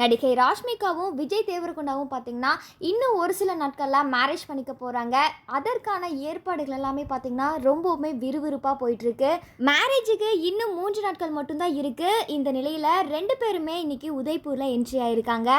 நடிகை ராஷ்மிகாவும் விஜய் தேவரகொண்டாவும் பார்த்தீங்கன்னா இன்னும் ஒரு சில நாட்களில் மேரேஜ் பண்ணிக்க போகிறாங்க. அதற்கான ஏற்பாடுகள் எல்லாமே பார்த்தீங்கன்னா ரொம்பவுமே விறுவிறுப்பாக போயிட்டுருக்கு. மேரேஜுக்கு இன்னும் 3 நாட்கள் மட்டும்தான் இருக்குது. இந்த நிலையில் 2 பேருமே இன்னைக்கு உதய்பூரில் என்ட்ரி ஆயிருக்காங்க.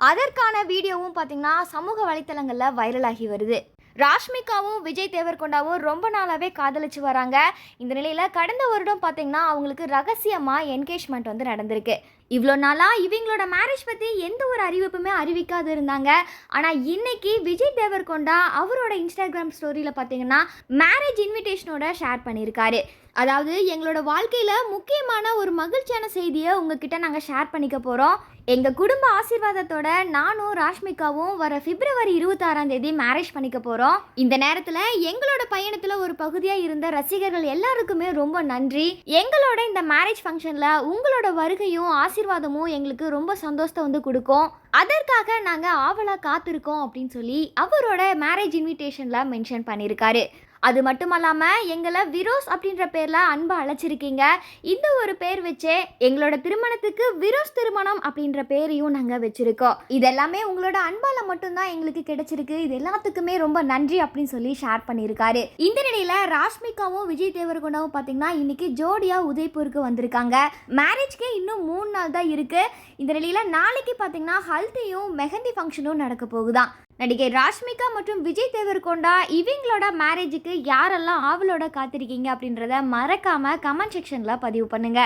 அதற்கான வீடியோவும் பார்த்தீங்கன்னா சமூக வலைத்தளங்களில் வைரலாகி வருது. ராஷ்மிகாவும் விஜய் தேவரகொண்டாவும் ரொம்ப நாளாகவே காதலிச்சு வராங்க. இந்த நிலையில் கடந்த வருடம் பார்த்தீங்கன்னா அவங்களுக்கு ரகசியமாக என்கேஜ்மெண்ட் வந்து நடந்திருக்கு. இவ்வளோ நாளாக இவங்களோட மேரேஜ் பற்றி எந்த ஒரு அறிவிப்புமே அறிவிக்காது இருந்தாங்க. ஆனால் இன்னைக்கு விஜய் தேவரகொண்டா அவரோட இன்ஸ்டாகிராம் ஸ்டோரியில் பார்த்தீங்கன்னா மேரேஜ் இன்விடேஷனோட ஷேர் பண்ணியிருக்காரு. அதாவது எங்களோட வாழ்க்கையில் முக்கியமான ஒரு மகிழ்ச்சியான செய்தியை உங்ககிட்ட நாங்கள் ஷேர் பண்ணிக்க போகிறோம். எங்கள் குடும்ப ஆசீர்வாதத்தோட நானும் ராஷ்மிகாவும் வர பிப்ரவரி 26 மேரேஜ் பண்ணிக்க போகிறோம். இந்த நேரத்தில் எங்களோட பயணத்தில் ஒரு பகுதியாக இருந்த ரசிகர்கள் எல்லாருக்குமே ரொம்ப நன்றி. எங்களோட இந்த மேரேஜ் ஃபங்க்ஷனில் உங்களோட வருகையும் ஆசீர்வாதமும் எங்களுக்கு ரொம்ப சந்தோஷத்தை வந்து கொடுக்கும். அதற்காக நாங்கள் ஆவலாக காத்திருக்கோம் அப்படின்னு சொல்லி அவரோட மேரேஜ் இன்விடேஷனில் மென்ஷன் பண்ணியிருக்காரு. அது மட்டும் இல்லாமல் எங்களை விரோஸ் அப்படின்ற பேரில் அன்பை அழைச்சிருக்கீங்க. இந்த ஒரு பேர் வச்சே எங்களோட திருமணத்துக்கு விரோஸ் திருமணம் அப்படின்ற பேரையும் நாங்கள் வச்சுருக்கோம். இதெல்லாமே உங்களோட அன்பால் மட்டும்தான் எங்களுக்கு கிடைச்சிருக்கு. இது எல்லாத்துக்குமே ரொம்ப நன்றி அப்படின்னு சொல்லி ஷேர் பண்ணியிருக்காரு. இந்த நிலையில் ராஷ்மிகாவும் விஜய் தேவரகொண்டாவும் பார்த்தீங்கன்னா இன்னைக்கு ஜோடியாக உதய்பூருக்கு வந்திருக்காங்க. மேரேஜ்க்கு இன்னும் 3 நாள் தான் இருக்குது. இந்த நிலையில் நாளைக்கு பார்த்தீங்கன்னா ஹல்தியும் மெஹந்தி ஃபங்க்ஷனும் நடக்க போகுதான். நடிகை ராஷ்மிகா மற்றும் விஜய் தேவரகொண்டா இவங்களோட மேரேஜுக்கு யாரெல்லாம் ஆவலோட காத்திருக்கீங்க அப்படின்றத மறக்காம கமெண்ட் செக்ஷன்ல பதிவு பண்ணுங்க.